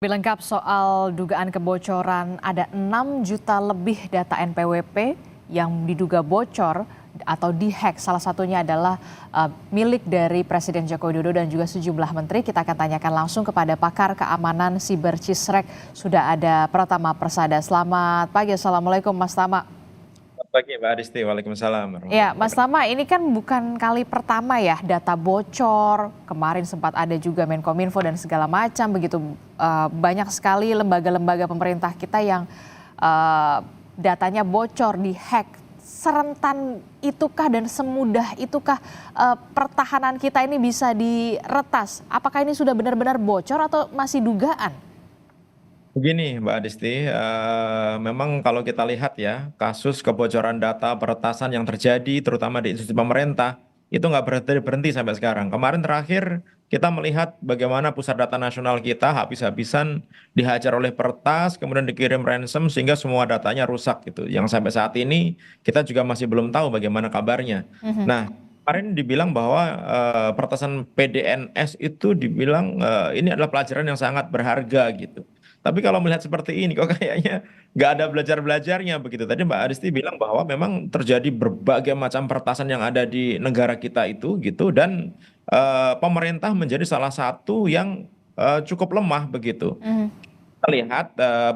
Lebih lengkap soal dugaan kebocoran, ada 6 juta lebih data NPWP yang diduga bocor atau dihack. Salah satunya adalah milik dari Presiden Joko Widodo dan juga sejumlah menteri. Kita akan tanyakan langsung kepada pakar keamanan siber Cisrek. Sudah ada Pratama Persada. Selamat pagi, Assalamualaikum Mas Tama. Selamat pagi Mbak Adisti, Waalaikumsalam Ya, warahmatullahi Mas wabarakatuh. Tama, ini kan bukan kali pertama ya data bocor. Kemarin sempat ada juga Menkominfo dan segala macam begitu. Banyak sekali lembaga-lembaga pemerintah kita yang datanya bocor, dihack. Serentan itukah dan semudah itukah pertahanan kita ini bisa diretas? Apakah ini sudah benar-benar bocor atau masih dugaan? Begini Mbak Adisti, memang kalau kita lihat ya, kasus kebocoran data peretasan yang terjadi terutama di institusi pemerintah, itu nggak berhenti-berhenti sampai sekarang. Kemarin terakhir kita melihat bagaimana pusat data nasional kita habis-habisan dihajar oleh peretas, kemudian dikirim ransom sehingga semua datanya rusak gitu. Yang sampai saat ini kita juga masih belum tahu bagaimana kabarnya. Mhm. Nah, kemarin dibilang bahwa peretasan PDNS itu dibilang ini adalah pelajaran yang sangat berharga gitu. Tapi kalau melihat seperti ini kok kayaknya nggak ada belajar-belajarnya begitu. Tadi Mbak Aristi bilang bahwa memang terjadi berbagai macam peretasan yang ada di negara kita itu gitu dan pemerintah menjadi salah satu yang cukup lemah begitu. Mhm. Kita lihat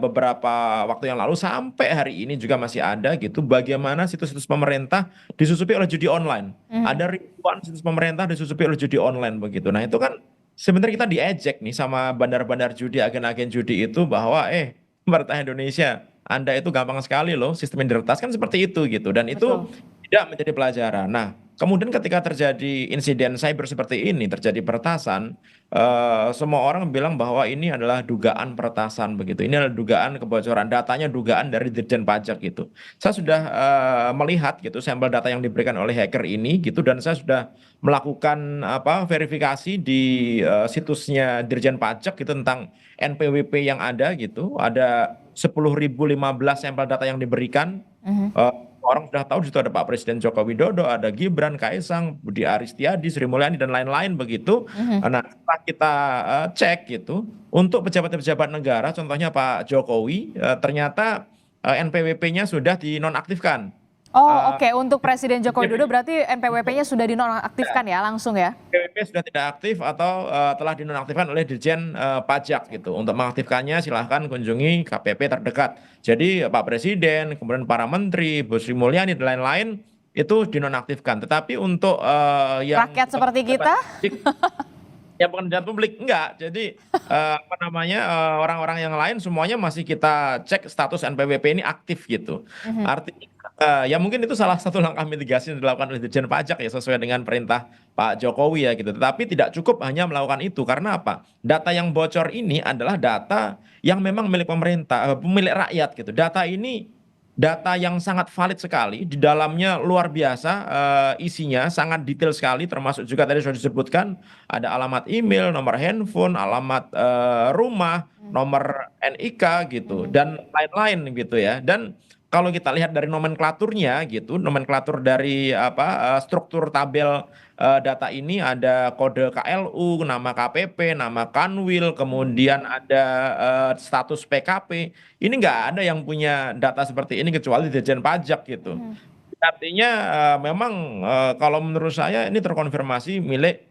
beberapa waktu yang lalu sampai hari ini juga masih ada gitu bagaimana situs-situs pemerintah disusupi oleh judi online. Mhm. Ada ribuan situs pemerintah disusupi oleh judi online begitu. Nah, itu kan sebenarnya kita diejek nih sama bandar-bandar judi, agen-agen judi itu bahwa pemerintah Indonesia, Anda itu gampang sekali loh sistem yang diretas kan seperti itu gitu dan itu Betul. tidak menjadi pelajaran. Nah, kemudian ketika terjadi insiden cyber seperti ini, terjadi peretasan, semua orang bilang bahwa ini adalah dugaan peretasan begitu. Ini adalah dugaan kebocoran datanya, dugaan dari Dirjen Pajak gitu. Saya sudah melihat gitu sampel data yang diberikan oleh hacker ini gitu dan saya sudah melakukan apa verifikasi di situsnya Dirjen Pajak gitu tentang NPWP yang ada gitu. Ada 10.015 sampel data yang diberikan. Mhm. Eh, Orang sudah tahu di situ ada Pak Presiden Joko Widodo, ada Gibran, Kaisang, Budi Aristiadi, Sri Mulyani dan lain-lain begitu. Mhm. Nah, setelah kita cek gitu untuk pejabat-pejabat negara, contohnya Pak Jokowi, ternyata NPWP-nya sudah dinonaktifkan. Oh, Eh, oke. Untuk Presiden Joko Widodo jadi berarti NPWP-nya sudah dinonaktifkan ya langsung ya? PWP sudah tidak aktif atau telah dinonaktifkan oleh Dirjen Pajak gitu. Untuk mengaktifkannya silahkan kunjungi KPP terdekat. Jadi Pak Presiden, kemudian para menteri, Bu Sri Mulyani dan lain-lain itu dinonaktifkan. Tetapi untuk yang Rakyat seperti pejabat kita? publik, ya bukan pejabat publik enggak. Jadi apa namanya orang-orang yang lain semuanya masih kita cek status NPWP ini aktif gitu. Mhm. Artinya ya mungkin itu salah satu langkah mitigasi yang dilakukan oleh Dirjen Pajak ya sesuai dengan perintah Pak Jokowi ya gitu. Tetapi tidak cukup hanya melakukan itu karena apa? Data yang bocor ini adalah data yang memang milik pemerintah, milik rakyat gitu. Data ini data yang sangat valid sekali, di dalamnya luar biasa isinya, sangat detail sekali, termasuk juga tadi sudah disebutkan ada alamat email, nomor handphone, alamat rumah, nomor NIK gitu, Mhm. dan lain-lain gitu ya. Dan kalau kita lihat dari nomenklaturnya gitu, nomenklatur dari apa struktur tabel data ini ada kode KLU, nama KPP, nama Kanwil, kemudian ada status PKP. Ini nggak ada yang punya data seperti ini kecuali Dirjen Pajak gitu. Mhm. Artinya memang kalau menurut saya ini terkonfirmasi milik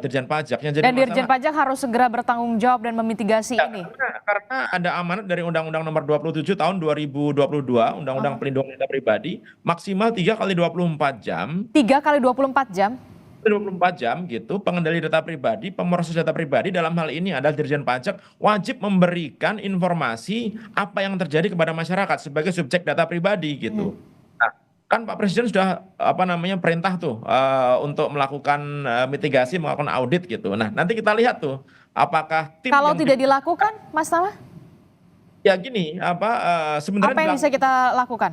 Dirjen Pajak. Yang jadi Dan Dirjen masalah Pajak harus segera bertanggung jawab dan memitigasi ya, ini. karena ada amanat dari Undang-Undang Nomor 27 Tahun 2022, Undang-Undang Aha. Pelindungan Data Pribadi, maksimal 3 kali 24 jam 3 kali 24 jam? 24 jam gitu, pengendali data pribadi, pemroses data pribadi dalam hal ini adalah Dirjen Pajak wajib memberikan informasi apa yang terjadi kepada masyarakat sebagai subjek data pribadi Mhm. gitu. Nah, kan Pak Presiden sudah apa namanya perintah tuh untuk melakukan mitigasi, melakukan audit gitu. Nah, nanti kita lihat tuh apakah tim Kalau yang tidak dilakukan, Mas Tama, ya gini apa sebenarnya apa yang bisa kita lakukan?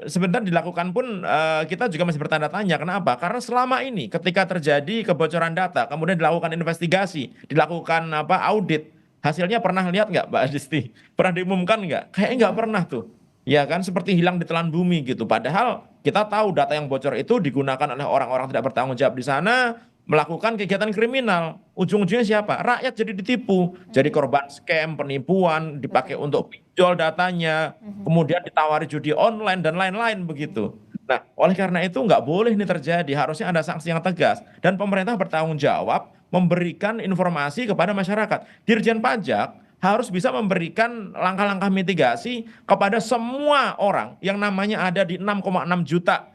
sebenarnya dilakukan pun kita juga masih bertanda tanya. Kenapa? Karena selama ini ketika terjadi kebocoran data, kemudian dilakukan investigasi, dilakukan apa audit, hasilnya pernah lihat nggak, Mbak Adisti? Pernah diumumkan nggak? Kayaknya nggak Mhm. pernah tuh. Ya kan seperti hilang di telan bumi gitu. Padahal kita tahu data yang bocor itu digunakan oleh orang-orang tidak bertanggung jawab di sana, melakukan kegiatan kriminal. Ujung-ujungnya siapa? Rakyat jadi ditipu, jadi korban scam, penipuan, dipakai Betul. untuk pinjol datanya, kemudian ditawari judi online dan lain-lain begitu. Nah, oleh karena itu nggak boleh ini terjadi, harusnya ada sanksi yang tegas dan pemerintah bertanggung jawab memberikan informasi kepada masyarakat. Dirjen Pajak harus bisa memberikan langkah-langkah mitigasi kepada semua orang yang namanya ada di 6,6 juta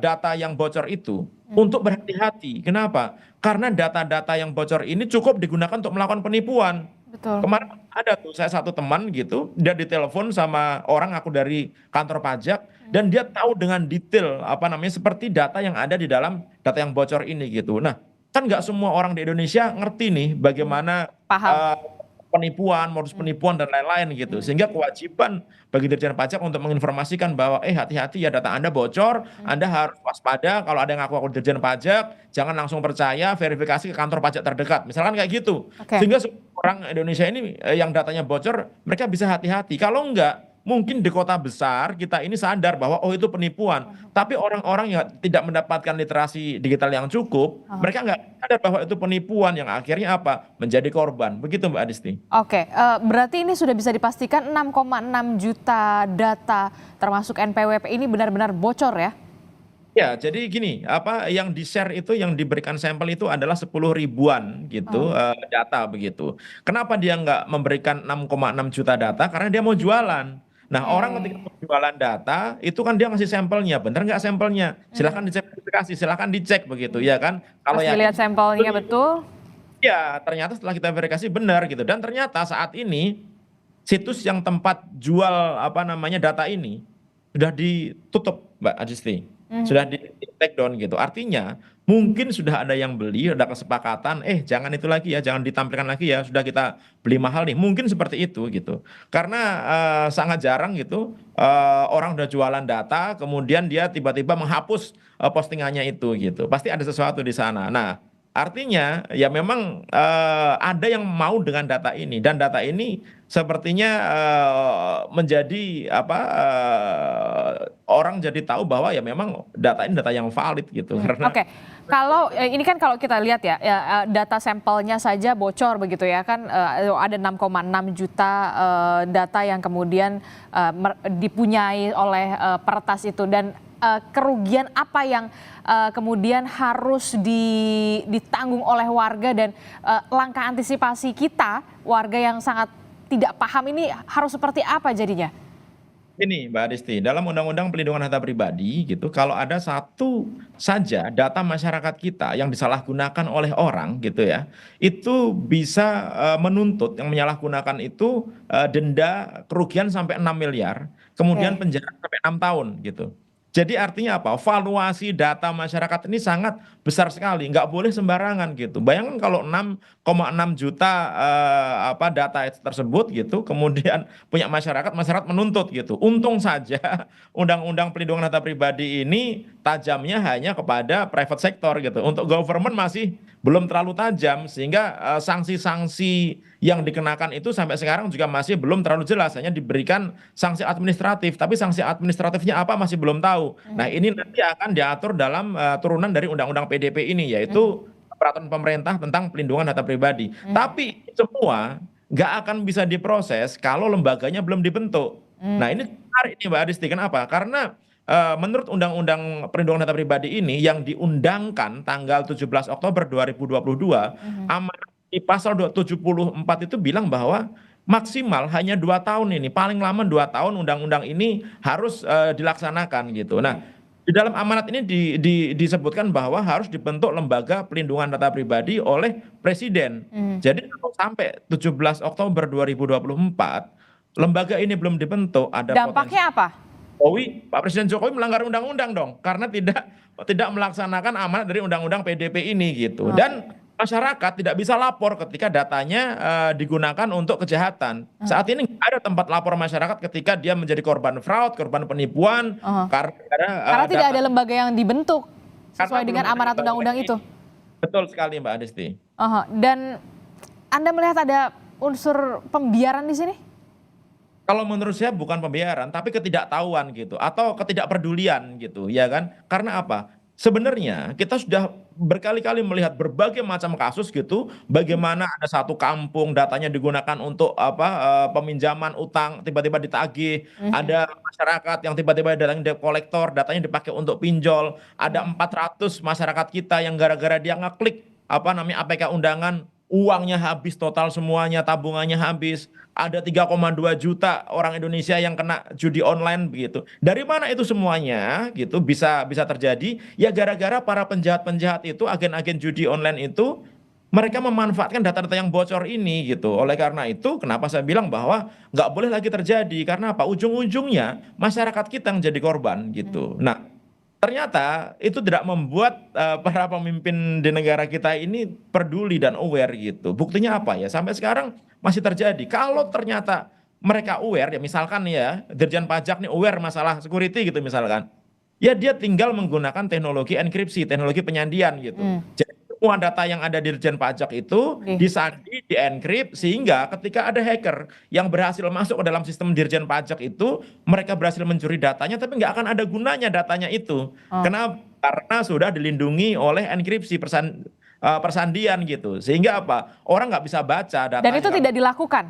data yang bocor itu untuk berhati-hati. Kenapa? Karena data-data yang bocor ini cukup digunakan untuk melakukan penipuan. Betul. Kemarin ada tuh saya satu teman gitu, dia ditelepon sama orang aku dari kantor pajak dan dia tahu dengan detail apa namanya seperti data yang ada di dalam data yang bocor ini gitu. Nah, kan nggak semua orang di Indonesia ngerti nih bagaimana Paham. eh, penipuan, modus penipuan dan lain-lain gitu. Sehingga kewajiban bagi Dirjen Pajak untuk menginformasikan bahwa hati-hati ya data Anda bocor, Anda harus waspada kalau ada yang ngaku-ngaku Dirjen Pajak, jangan langsung percaya, verifikasi ke kantor pajak terdekat. Misalkan kayak gitu. Oke. Sehingga semua orang Indonesia ini yang datanya bocor, mereka bisa hati-hati. Kalau enggak, mungkin di kota besar kita ini sadar bahwa oh itu penipuan. Tapi orang-orang yang tidak mendapatkan literasi digital yang cukup, mereka nggak sadar bahwa itu penipuan yang akhirnya apa? Menjadi korban. Begitu Mbak Adisti. Oke, berarti ini sudah bisa dipastikan 6,6 juta data termasuk NPWP ini benar-benar bocor ya? Ya, jadi gini, apa yang di-share itu yang diberikan sampel itu adalah 10 ribuan gitu data begitu. Kenapa dia nggak memberikan 6,6 juta data? Karena dia mau jualan. Nah, orang ketika Oke. mau jualan data, itu kan dia ngasih sampelnya, bener nggak sampelnya? Silahkan diverifikasi, silahkan dicek begitu, ya kan? Pas Kalau dilihat yakin, sampelnya betul. ya ternyata setelah kita verifikasi benar gitu. Dan ternyata saat ini situs yang tempat jual apa namanya data ini sudah ditutup, Mbak Adisti. Sudah di take down gitu. Artinya mungkin sudah ada yang beli, ada kesepakatan, jangan itu lagi ya, jangan ditampilkan lagi ya, sudah kita beli mahal nih. Mungkin seperti itu gitu. Karena sangat jarang gitu orang udah jualan data, kemudian dia tiba-tiba menghapus postingannya itu gitu. Pasti ada sesuatu di sana. Nah, artinya ya memang ada yang mau dengan data ini dan data ini sepertinya menjadi apa orang jadi tahu bahwa ya memang data ini data yang valid gitu karena Oke, kalau ini kan kalau kita lihat ya, data sampelnya saja bocor begitu ya kan, ada 6,6 juta data yang kemudian dipunyai oleh peretas itu dan kerugian apa yang kemudian harus ditanggung oleh warga dan langkah antisipasi kita warga yang sangat tidak paham ini harus seperti apa jadinya? ini Mbak Adisti, dalam Undang-Undang Pelindungan Data Pribadi gitu, kalau ada satu saja data masyarakat kita yang disalahgunakan oleh orang gitu ya, itu bisa menuntut yang menyalahgunakan itu denda kerugian sampai 6 miliar, kemudian Oke. penjara sampai 6 tahun gitu. Jadi artinya apa? Valuasi data masyarakat ini sangat besar sekali, nggak boleh sembarangan gitu. Bayangkan kalau 6,6 juta data tersebut gitu, kemudian punya masyarakat menuntut gitu. Untung saja Undang-Undang Pelindungan Data Pribadi ini tajamnya hanya kepada private sector gitu. Untuk government masih belum terlalu tajam sehingga sanksi-sanksi yang dikenakan itu sampai sekarang juga masih belum terlalu jelas, hanya diberikan sanksi administratif, tapi sanksi administratifnya apa masih belum tahu. Nah, ini nanti akan diatur dalam turunan dari Undang-Undang PDP ini, yaitu peraturan pemerintah tentang pelindungan data pribadi. Tapi semua nggak akan bisa diproses kalau lembaganya belum dibentuk. Nah, ini menarik nih Mbak Adisti, kenapa? Karena menurut Undang-Undang Perlindungan Data Pribadi ini yang diundangkan tanggal 17 Oktober 2022, amanat di pasal 274 itu bilang bahwa maksimal hanya 2 tahun ini, paling lama 2 tahun undang-undang ini harus dilaksanakan gitu. Nah, di dalam amanat ini disebutkan bahwa harus dibentuk lembaga pelindungan data pribadi oleh presiden. Jadi kalau sampai 17 Oktober 2024 lembaga ini belum dibentuk, ada potensi Dampaknya apa? Pak Presiden Jokowi melanggar undang-undang dong karena tidak melaksanakan amanat dari undang-undang PDP ini gitu. Dan masyarakat tidak bisa lapor ketika datanya digunakan untuk kejahatan. Saat ini nggak ada tempat lapor masyarakat ketika dia menjadi korban fraud, korban penipuan karena Karena tidak data ada lembaga yang dibentuk karena sesuai belum dengan ada amanat lembaga undang-undang ini. itu. Betul sekali Mbak Adisti. Dan Anda melihat ada unsur pembiaran di sini? Kalau menurut saya bukan pembiaran, tapi ketidaktahuan gitu, atau ketidakpedulian gitu, ya kan? Karena apa? sebenarnya kita sudah berkali-kali melihat berbagai macam kasus gitu, bagaimana ada satu kampung datanya digunakan untuk peminjaman utang tiba-tiba ditagih, Mhm. ada masyarakat yang tiba-tiba datang debt collector datanya dipakai untuk pinjol, ada 400 masyarakat kita yang gara-gara dia ngeklik APK undangan uangnya habis total semuanya, tabungannya habis. Ada 3,2 juta orang Indonesia yang kena judi online begitu. Dari mana itu semuanya gitu bisa terjadi? Ya gara-gara para penjahat-penjahat itu, agen-agen judi online itu mereka memanfaatkan data-data yang bocor ini gitu. Oleh karena itu, kenapa saya bilang bahwa nggak boleh lagi terjadi? Karena apa? Ujung-ujungnya masyarakat kita yang jadi korban gitu. Nah, ternyata itu tidak membuat para pemimpin di negara kita ini peduli dan aware gitu. Buktinya apa ya? Sampai sekarang masih terjadi. Kalau ternyata mereka aware, ya misalkan ya, Dirjen Pajak nih aware masalah security gitu misalkan. Ya dia tinggal menggunakan teknologi enkripsi, teknologi penyandian gitu. Hmm. Jadi semua data yang ada di Dirjen Pajak itu Oke. disandi, dienkrip, sehingga ketika ada hacker yang berhasil masuk ke dalam sistem Dirjen Pajak itu, mereka berhasil mencuri datanya, tapi nggak akan ada gunanya datanya itu. Oh. Kenapa? Karena sudah dilindungi oleh enkripsi persandian gitu. Sehingga apa? Orang nggak bisa baca Dan itu datanya. tidak dilakukan.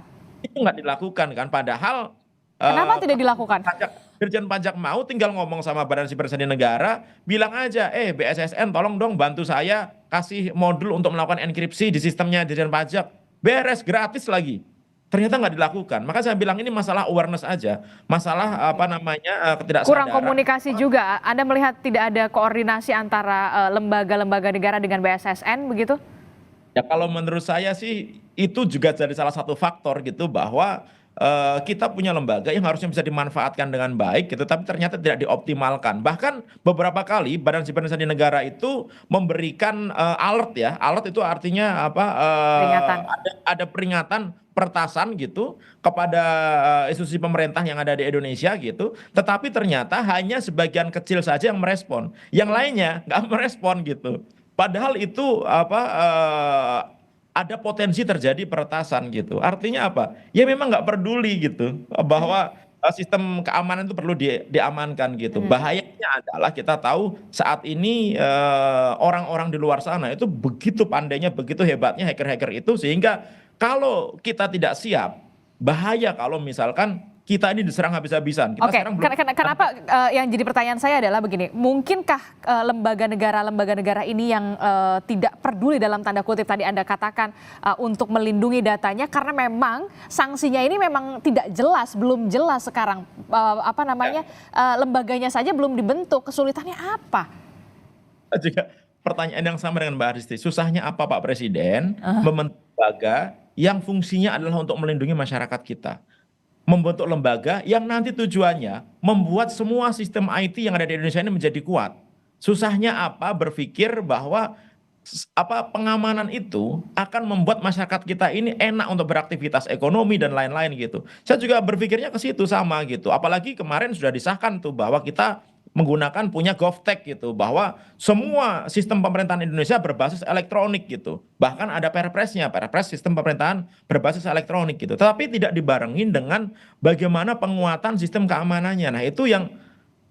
Itu nggak dilakukan kan. Padahal Kenapa eh, tidak dilakukan? pajak Dirjen Pajak mau tinggal ngomong sama Badan Siber Sandi Negara, bilang aja, BSSN tolong dong bantu saya kasih modul untuk melakukan enkripsi di sistemnya Dirjen Pajak. Beres, gratis lagi. Ternyata nggak dilakukan. Maka saya bilang ini masalah awareness aja, masalah Kurang ketidaksadaran. komunikasi juga. Anda melihat tidak ada koordinasi antara lembaga-lembaga negara dengan BSSN begitu? Ya kalau menurut saya sih itu juga jadi salah satu faktor gitu bahwa kita punya lembaga yang harusnya bisa dimanfaatkan dengan baik gitu, tapi ternyata tidak dioptimalkan. Bahkan beberapa kali Badan Siber Sandi Negara itu memberikan alert ya, alert itu artinya apa? Peringatan. Ada peringatan pertasan gitu kepada institusi pemerintah yang ada di Indonesia gitu, tetapi ternyata hanya sebagian kecil saja yang merespon, yang lainnya nggak merespon gitu. Padahal itu ada potensi terjadi peretasan gitu. Artinya apa? Ya memang nggak peduli gitu bahwa sistem keamanan itu perlu diamankan gitu. Mhm. Bahayanya adalah kita tahu saat ini orang-orang di luar sana itu begitu pandainya, begitu hebatnya hacker-hacker itu sehingga kalau kita tidak siap, bahaya kalau misalkan kita ini diserang habis-habisan. Kita Oke, sekarang belum. kenapa yang jadi pertanyaan saya adalah begini, mungkinkah lembaga negara ini yang tidak peduli dalam tanda kutip tadi Anda katakan untuk melindungi datanya karena memang sanksinya ini memang tidak jelas, belum jelas sekarang lembaganya saja belum dibentuk, kesulitannya apa? Juga pertanyaan yang sama dengan Mbak Aristi. Susahnya apa Pak Presiden membentuk lembaga yang fungsinya adalah untuk melindungi masyarakat kita. Membentuk lembaga yang nanti tujuannya membuat semua sistem IT yang ada di Indonesia ini menjadi kuat. Susahnya apa berpikir bahwa pengamanan itu akan membuat masyarakat kita ini enak untuk beraktivitas ekonomi dan lain-lain gitu. Saya juga berpikirnya ke situ sama gitu. Apalagi kemarin sudah disahkan tuh bahwa kita menggunakan punya GovTech gitu, bahwa semua sistem pemerintahan Indonesia berbasis elektronik gitu. Bahkan ada Perpresnya, Perpres sistem pemerintahan berbasis elektronik gitu. Tetapi tidak dibarengin dengan bagaimana penguatan sistem keamanannya. Nah, itu yang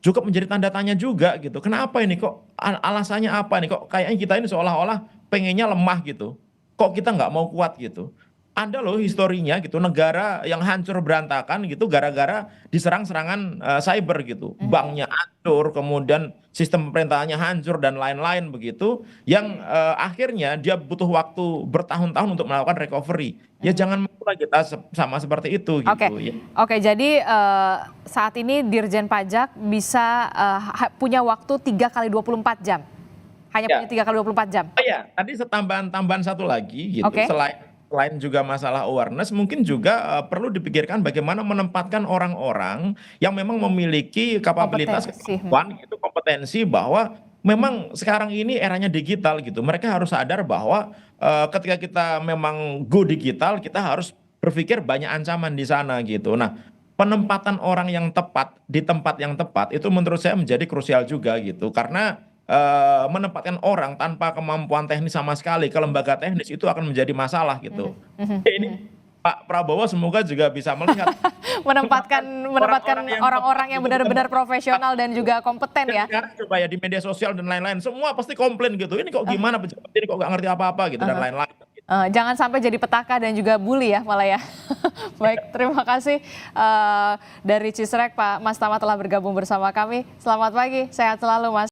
cukup menjadi tanda tanya juga gitu. Kenapa ini kok alasannya apa nih? Kok kayaknya kita ini seolah-olah pengennya lemah gitu. Kok kita nggak mau kuat gitu? Ada loh historinya gitu, negara yang hancur berantakan gitu gara-gara diserang serangan cyber gitu. Banknya hancur, kemudian sistem pemerintahannya hancur dan lain-lain begitu. Yang akhirnya dia butuh waktu bertahun-tahun untuk melakukan recovery. Ya jangan mau kita sama seperti itu Oke, gitu ya. oke. Jadi saat ini Dirjen Pajak bisa punya waktu 3 kali 24 jam. Hanya punya Ya. 3 kali 24 jam. Oh ya, tadi tambahan satu lagi gitu. Oke. Selain juga masalah awareness, mungkin juga perlu dipikirkan bagaimana menempatkan orang-orang yang memang memiliki kapabilitas, Kompetensi. kemampuan, gitu, kompetensi bahwa memang sekarang ini eranya digital gitu. Mereka harus sadar bahwa ketika kita memang go digital, kita harus berpikir banyak ancaman di sana gitu. Nah, penempatan orang yang tepat di tempat yang tepat itu menurut saya menjadi krusial juga gitu. Karena menempatkan orang tanpa kemampuan teknis sama sekali ke lembaga teknis itu akan menjadi masalah gitu. Mhm, mhm, Ini mhm. Pak Prabowo semoga juga bisa melihat menempatkan orang-orang yang orang-orang yang itu bukan benar-benar profesional dan juga kompeten ya. supaya di media sosial dan lain-lain semua pasti komplain gitu. Ini kok gimana pejabat ini kok nggak ngerti apa-apa gitu dan lain-lain. Jangan sampai jadi petaka dan juga bully ya malah ya. Baik, terima kasih dari Cisrek Pak Mas Tama telah bergabung bersama kami. Selamat pagi, sehat selalu Mas.